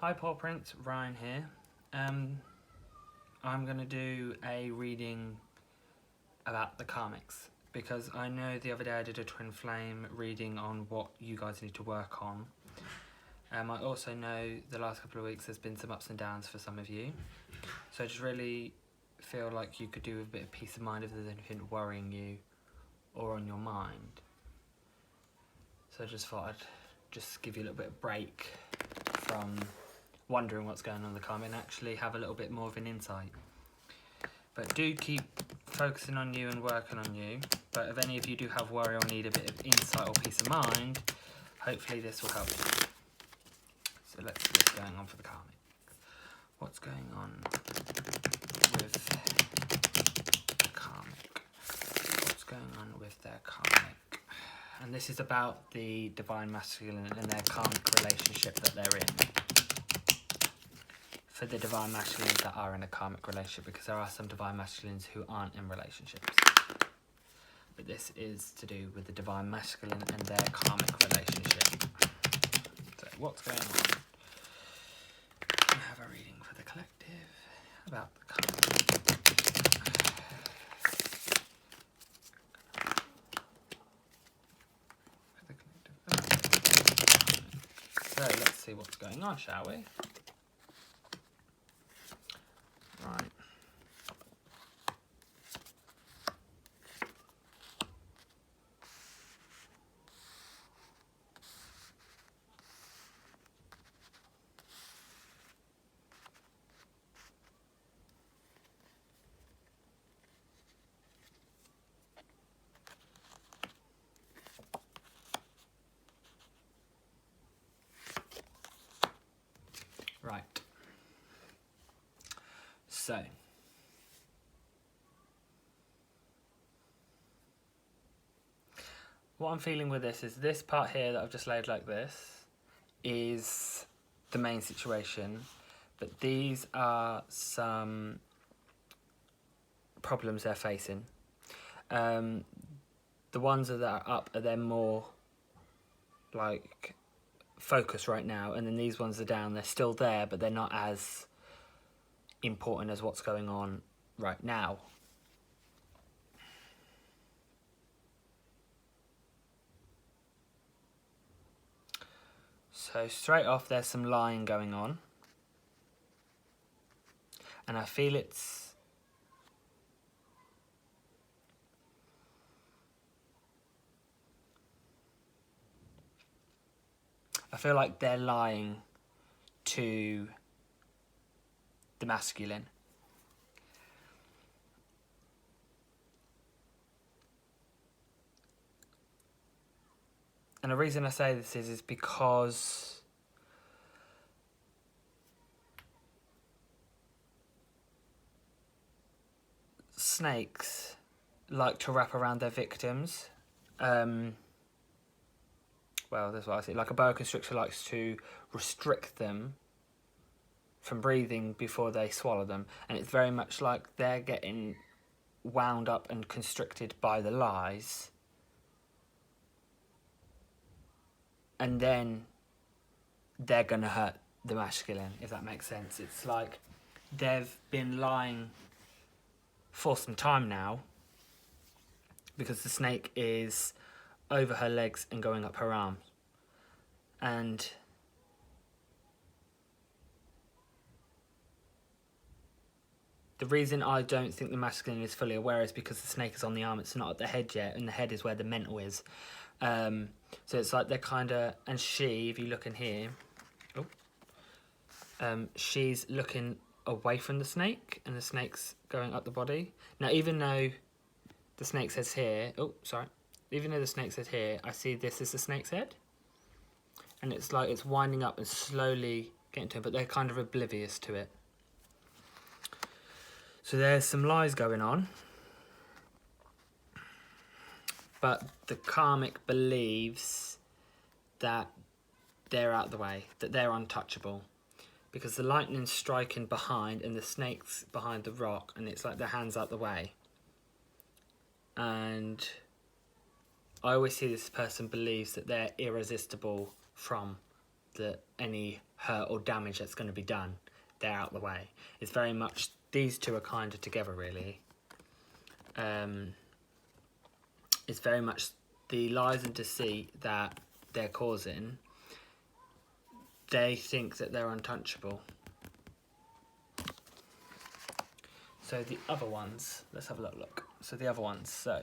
Hi Paw Prince, Ryan here. I'm going to do a reading about the Karmics because I know the other day I did a twin flame reading on what you guys need to work on. I also know the last couple of weeks there's been some ups and downs for some of you, so I just really feel like you could do with a bit of peace of mind if there's anything worrying you or on your mind. So I just thought I'd just give you a little bit of break from wondering what's going on in the Karmic and actually have a little bit more of an insight. But do keep focusing on you and working on you. But if any of you do have worry or need a bit of insight or peace of mind, hopefully this will help you. So let's see what's going on for the Karmic. What's going on with the Karmic? What's going on with their Karmic? And this is about the Divine Masculine and their Karmic relationship that they're in. For the Divine Masculines that are in a Karmic relationship, because there are some Divine Masculines who aren't in relationships. But this is to do with the Divine Masculine and their Karmic relationship. So what's going on? I have a reading for the collective about the Karmic. So let's see what's going on, shall we? Right. Right. So, what I'm feeling with this is this part here that I've just laid like this is the main situation, but these are some problems they're facing. The ones that are up are then more like focus right now, and then these ones are down. They're still there, but they're not as important as what's going on right now. So straight off there's some lying going on, and I feel like they're lying to the masculine. And the reason I say this is because snakes like to wrap around their victims. Well, that's what I see. Like a boa constrictor likes to restrict them from breathing before they swallow them. And it's very much like they're getting wound up and constricted by the lies. And then they're going to hurt the masculine, if that makes sense. It's like they've been lying for some time now because the snake is over her legs and going up her arms. And the reason I don't think the masculine is fully aware is because the snake is on the arm, it's not at the head yet, and the head is where the mental is. So it's like they're kind of, and she, if you look in here, she's looking away from the snake, and the snake's going up the body. Now, even though the snake says here, even though the snake says here, I see this as the snake's head. And it's like it's winding up and slowly getting to it, but they're kind of oblivious to it. So there's some lies going on. But the Karmic believes that they're out the way, that they're untouchable. Because the lightning's striking behind and the snake's behind the rock, and it's like their hands out the way. And I always see this person believes that they're irresistible from any hurt or damage that's going to be done. They're out the way. It's very much, these two are kind of together, really. It's very much the lies and deceit that they're causing. They think that they're untouchable. So the other ones, let's have a little look. So the other ones, so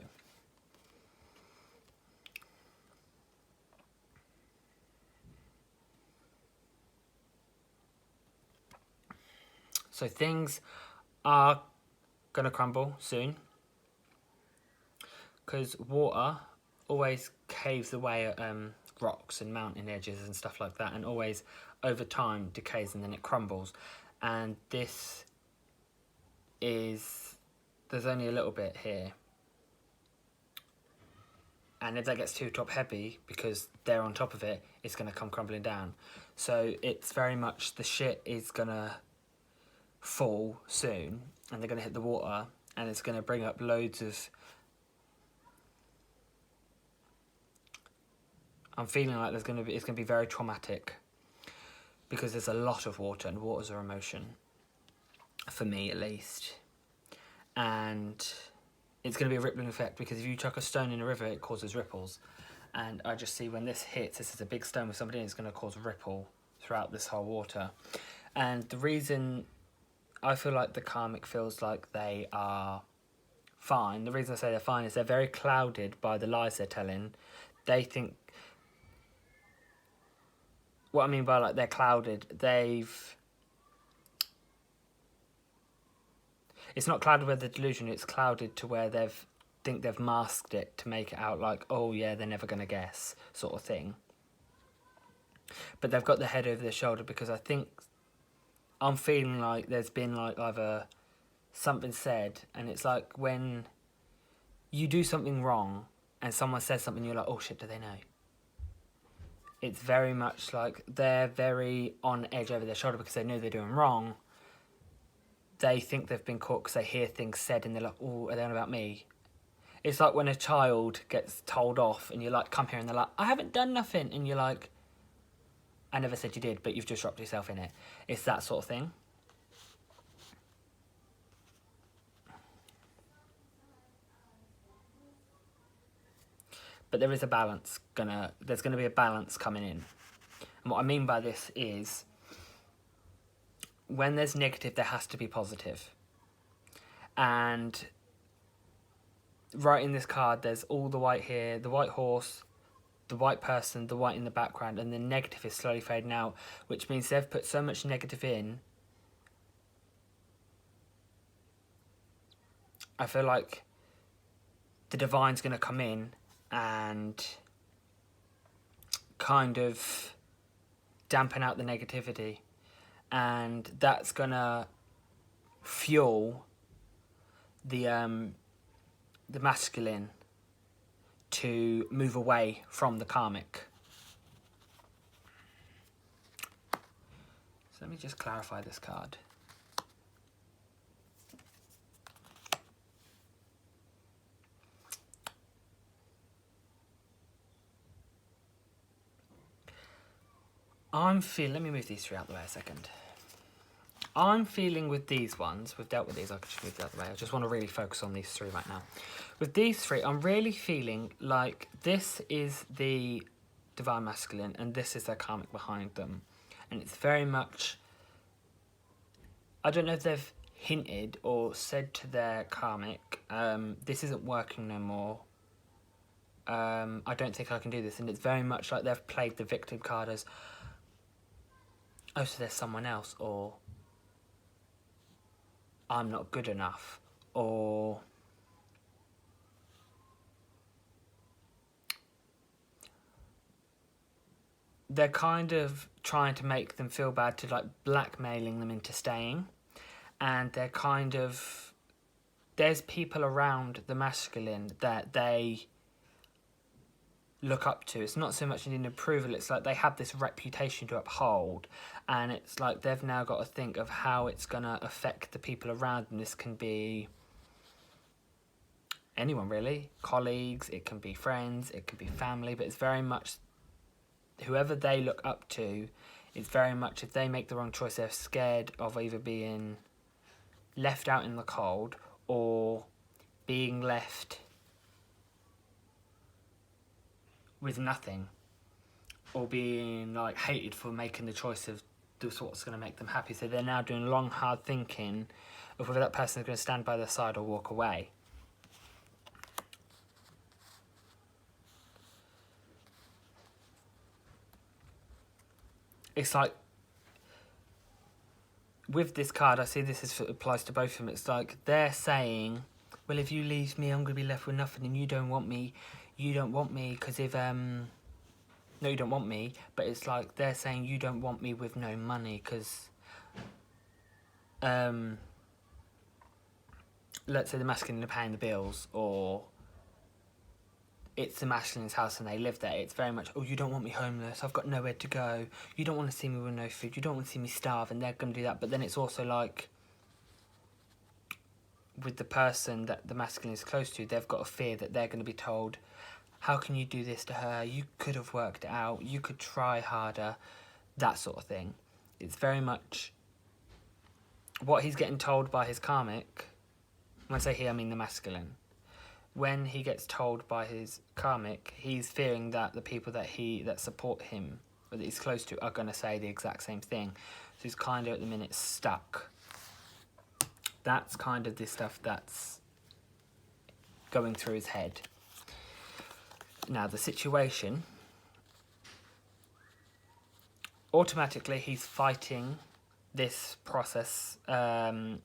things are going to crumble soon, because water always caves away at rocks and mountain edges and stuff like that, and always over time decays and then it crumbles. And this is, there's only a little bit here, and if that gets too top heavy because they're on top of it, it's going to come crumbling down. So it's very much, the shit is going to fall soon, and they're going to hit the water, and it's going to bring up loads of, I'm feeling like it's going to be very traumatic, because there's a lot of water, and water's an emotion, for me at least. And it's going to be a rippling effect, because if you chuck a stone in a river, it causes ripples. And I just see when this hits, this is a big stone with somebody in, it's going to cause a ripple throughout this whole water. And the reason I feel like the karmic feels like they are fine, the reason I say they're fine is they're very clouded by the lies they're telling. They think, what I mean by like they're clouded, it's not clouded with the delusion, it's clouded to where they've masked it to make it out like, oh yeah, they're never going to guess, sort of thing. But they've got their head over their shoulder, because I think I'm feeling like there's been like either something said, and it's like when you do something wrong and someone says something, you're like, oh shit, do they know? It's very much like they're very on edge over their shoulder because they know they're doing wrong. They think they've been caught because they hear things said and they're like, oh, are they on about me? It's like when a child gets told off and you're like, come here, and they're like, I haven't done nothing. And you're like, I never said you did, but you've just dropped yourself in it. It's that sort of thing. But there is a balance, there's gonna be a balance coming in. And what I mean by this is, when there's negative, there has to be positive. And right in this card, there's all the white here, the white horse, the white person, the white in the background, and the negative is slowly fading out, which means they've put so much negative in. I feel like the divine's going to come in and kind of dampen out the negativity, and that's going to fuel the masculine to move away from the karmic. So let me just clarify this card. Let me move these three out the way a second. I'm feeling with these ones, we've dealt with these, I can just move the other way. I just want to really focus on these three right now. With these three, I'm really feeling like this is the divine masculine and this is their karmic behind them. And it's very much, I don't know if they've hinted or said to their karmic, this isn't working no more. I don't think I can do this. And it's very much like they've played the victim card as, oh, so there's someone else, or I'm not good enough, or they're kind of trying to make them feel bad, to like blackmailing them into staying. And they're kind of, there's people around the masculine that they look up to. It's not so much an approval, it's like they have this reputation to uphold, and it's like they've now got to think of how it's going to affect the people around them. This can be anyone really, colleagues, it can be friends, it can be family, but it's very much whoever they look up to It's very much, if they make the wrong choice, they're scared of either being left out in the cold or being left with nothing, or being like hated for making the choice of what's going to make them happy. So they're now doing long, hard thinking of whether that person is going to stand by their side or walk away. It's like, with this card, I see this applies to both of them. It's like they're saying, well, if you leave me, I'm going to be left with nothing, and you don't want me, because if, no, you don't want me, but it's like they're saying you don't want me with no money, because, let's say the masculine are paying the bills, or it's the masculine's house and they live there. It's very much, oh, you don't want me homeless, I've got nowhere to go, you don't want to see me with no food, you don't want to see me starve, and they're going to do that. But then it's also like, with the person that the masculine is close to, they've got a fear that they're going to be told, how can you do this to her, you could have worked it out, you could try harder, that sort of thing. It's very much what he's getting told by his karmic. When I say he, I mean the masculine. When he gets told by his karmic, he's fearing that the people that support him, or that he's close to, are going to say the exact same thing. So he's kind of at the minute stuck. That's kind of the stuff that's going through his head. Now the situation, automatically he's fighting this process. That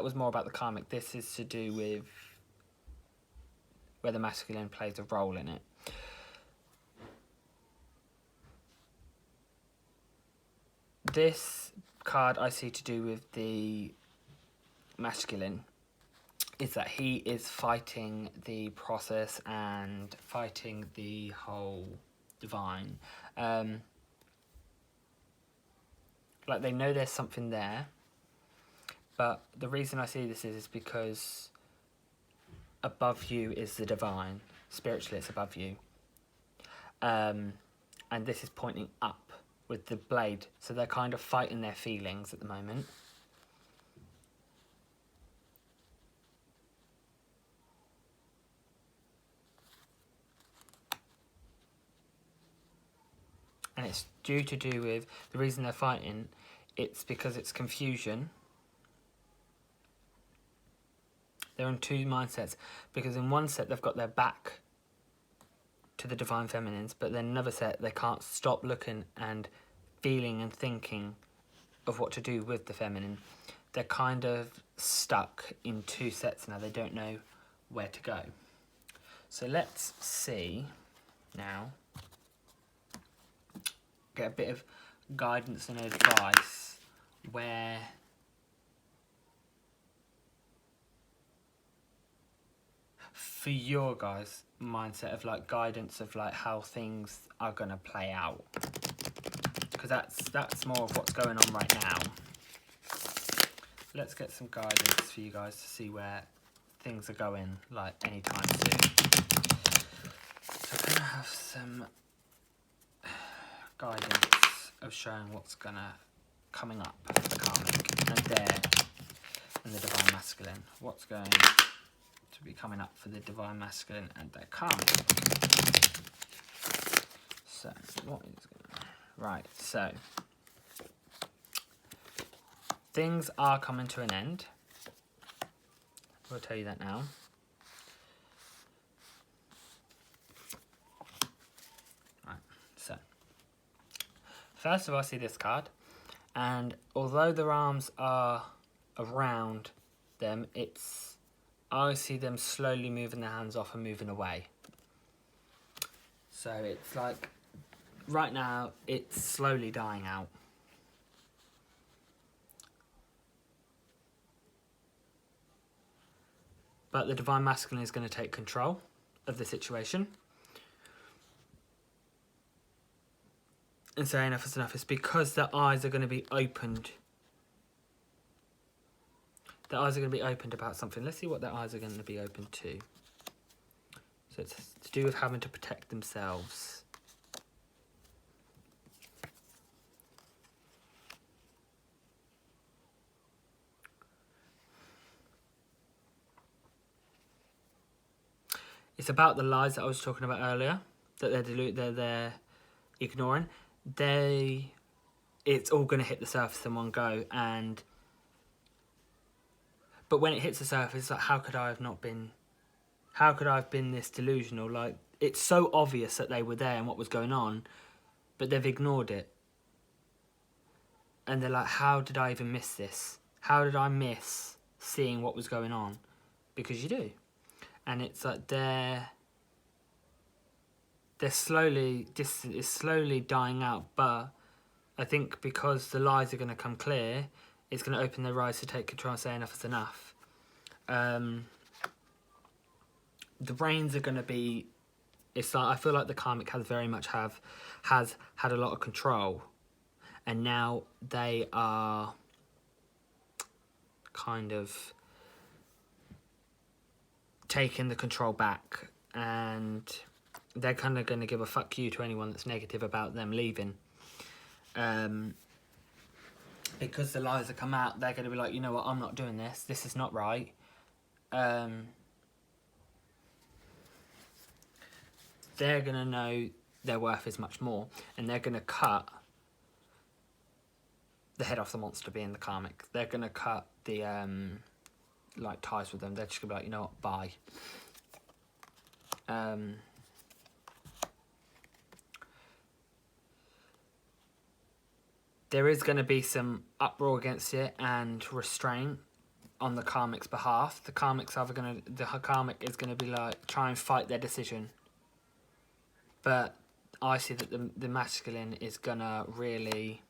was more about the karmic. This is to do with where the masculine plays a role in it. This card I see to do with the masculine is that he is fighting the process and fighting the whole divine. Like they know there's something there, but the reason I see this is because above you is the divine. Spiritually, it's above you. And this is pointing up with the blade. So they're kind of fighting their feelings at the moment. And it's due to do with the reason they're fighting. It's because it's confusion. They're in two mindsets, because in one set they've got their back to the divine feminines, but then another set they can't stop looking and feeling and thinking of what to do with the feminine. They're kind of stuck in two sets now. They don't know where to go. So let's see now, get a bit of guidance and advice where for your guys' mindset of like guidance of like how things are gonna play out, because that's more of what's going on right now. Let's get some guidance for you guys to see where things are going like anytime soon. So I'm gonna have some guidance of showing what's coming up for the karmic and the divine masculine. What's going to be coming up for the divine masculine and their karmic. So what is going on? Right, so things are coming to an end. We'll tell you that now. Right, so first of all, I see this card, and although their arms are around them, I see them slowly moving their hands off and moving away. So it's like, right now, it's slowly dying out. But the divine masculine is going to take control of the situation and say enough is enough. It's because their eyes are going to be opened. Their eyes are going to be opened about something. Let's see what their eyes are going to be open to. So it's to do with having to protect themselves. It's about the lies that I was talking about earlier, that they're ignoring. It's all going to hit the surface in one go, but when it hits the surface, it's like, how could I have been this delusional? Like, it's so obvious that they were there and what was going on, but they've ignored it. And they're like, how did I even miss this? How did I miss seeing what was going on? Because you do. And it's like they're slowly, this is slowly dying out, but I think because the lies are going to come clear, it's going to open their eyes to take control and say enough is enough. The brains are going to be, it's like, I feel like the Karmic has very much has had a lot of control, and now they are kind of taking the control back, and they're kind of going to give a fuck you to anyone that's negative about them leaving. Because the lies that come out, they're going to be like, you know what, I'm not doing this. This is not right. They're going to know their worth is much more, and they're going to cut the head off the monster being the Karmic. They're going to cut the like ties with them. They're just going to be like, you know what, bye. There is going to be some uproar against it and restraint on the Karmic's behalf. The Karmic is going to be like, try and fight their decision. But I see that the masculine is going to really...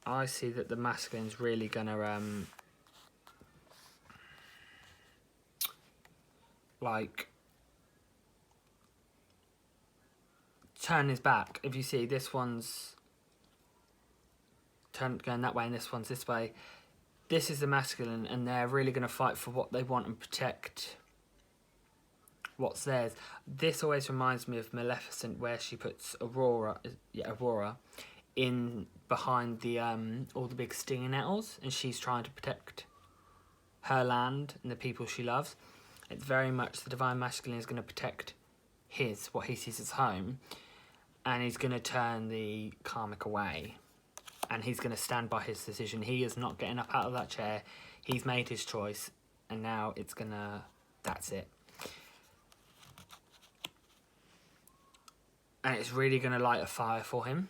I see that the masculine's really going to... like... turn his back. If you see, this one's going that way and this one's this way. This is the masculine, and they're really going to fight for what they want and protect what's theirs. This always reminds me of Maleficent, where she puts Aurora in behind the all the big stinging nettles, and she's trying to protect her land and the people she loves. It's very much the divine masculine is going to protect what he sees as home, and he's going to turn the Karmic away, and he's going to stand by his decision. He is not getting up out of that chair. He's made his choice, and now it's going to... that's it. And it's really going to light a fire for him.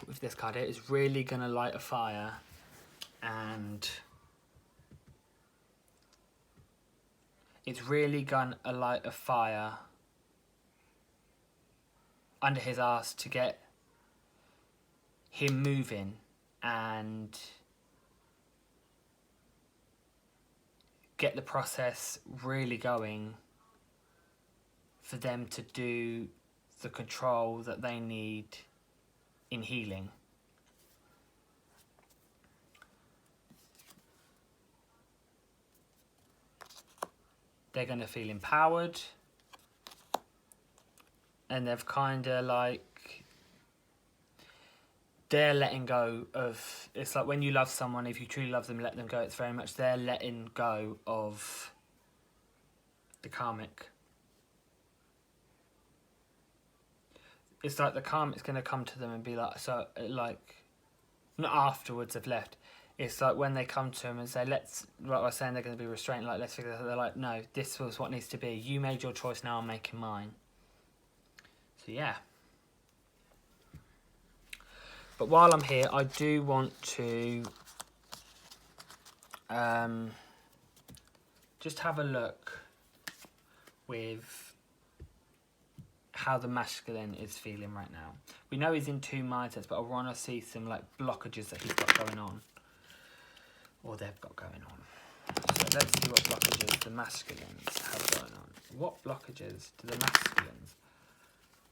With this card here, it's really going to light a fire, and it's really going to light a fire under his ass to get him moving and get the process really going for them to do the control that they need in healing. They're going to feel empowered, and they've kind of like, they're letting go of, it's like when you love someone, if you truly love them, let them go. It's very much they're letting go of the Karmic. It's like the Karmic's going to come to them and be like, so, like, not afterwards they've left. It's like when they come to him and say, let's, like I was saying, they're going to be restrained, like, let's figure this out. They're like, no, this was what needs to be. You made your choice, now I'm making mine. So, yeah. But while I'm here, I do want to just have a look with how the masculine is feeling right now. We know he's in two mindsets, but I want to see some like blockages that he's got going on, or they've got going on. So let's see what blockages the masculines have going on. What blockages do the masculines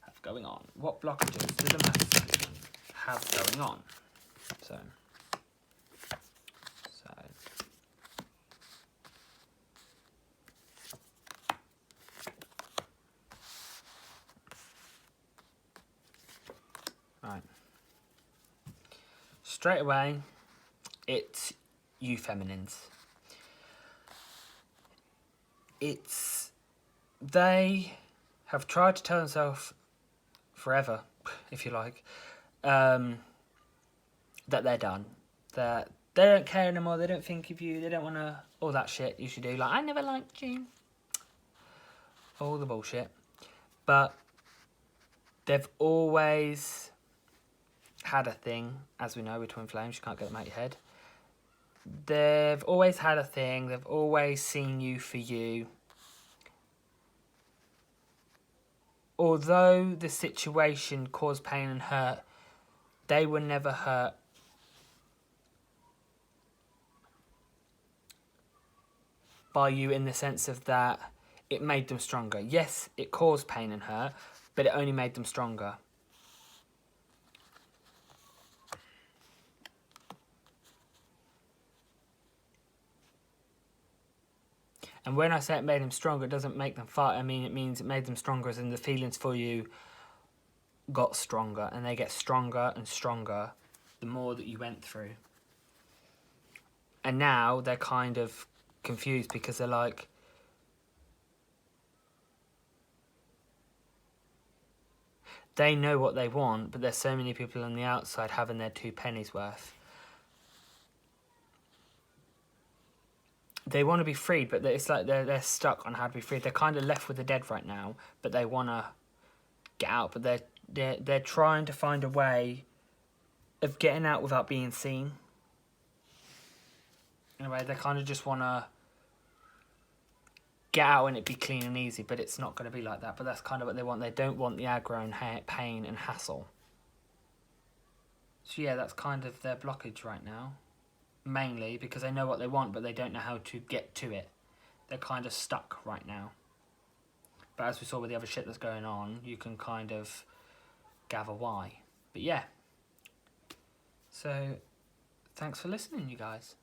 have going on? What blockages do the masculines have going on? So right. Straight away, it's you feminines. they have tried to tell themselves forever, if you like, that they're done. That they don't care anymore, they don't think of you, they don't want to... all that shit you should do, like, I never liked you. All the bullshit. But they've always had a thing, as we know with twin flames, you can't get them out your head. They've always had a thing, they've always seen you for you. Although the situation caused pain and hurt, they were never hurt by you in the sense of that it made them stronger. Yes, it caused pain and hurt, but it only made them stronger. And when I say it made them stronger, it doesn't make them fight. I mean, it means it made them stronger, as in the feelings for you got stronger, and they get stronger and stronger the more that you went through. And now they're kind of confused because they're like, they know what they want, but there's so many people on the outside having their 2 pennies worth. They want to be freed, but it's like they're stuck on how to be freed. They're kind of left with the dead right now, but they want to get out. But they're trying to find a way of getting out without being seen. Anyway, they kind of just want to get out and it be clean and easy, but it's not going to be like that. But that's kind of what they want. They don't want the aggro and pain and hassle. So yeah, that's kind of their blockage right now. Mainly because they know what they want, but they don't know how to get to it. They're kind of stuck right now. But as we saw with the other shit that's going on, you can kind of gather why. But yeah. So, thanks for listening, you guys.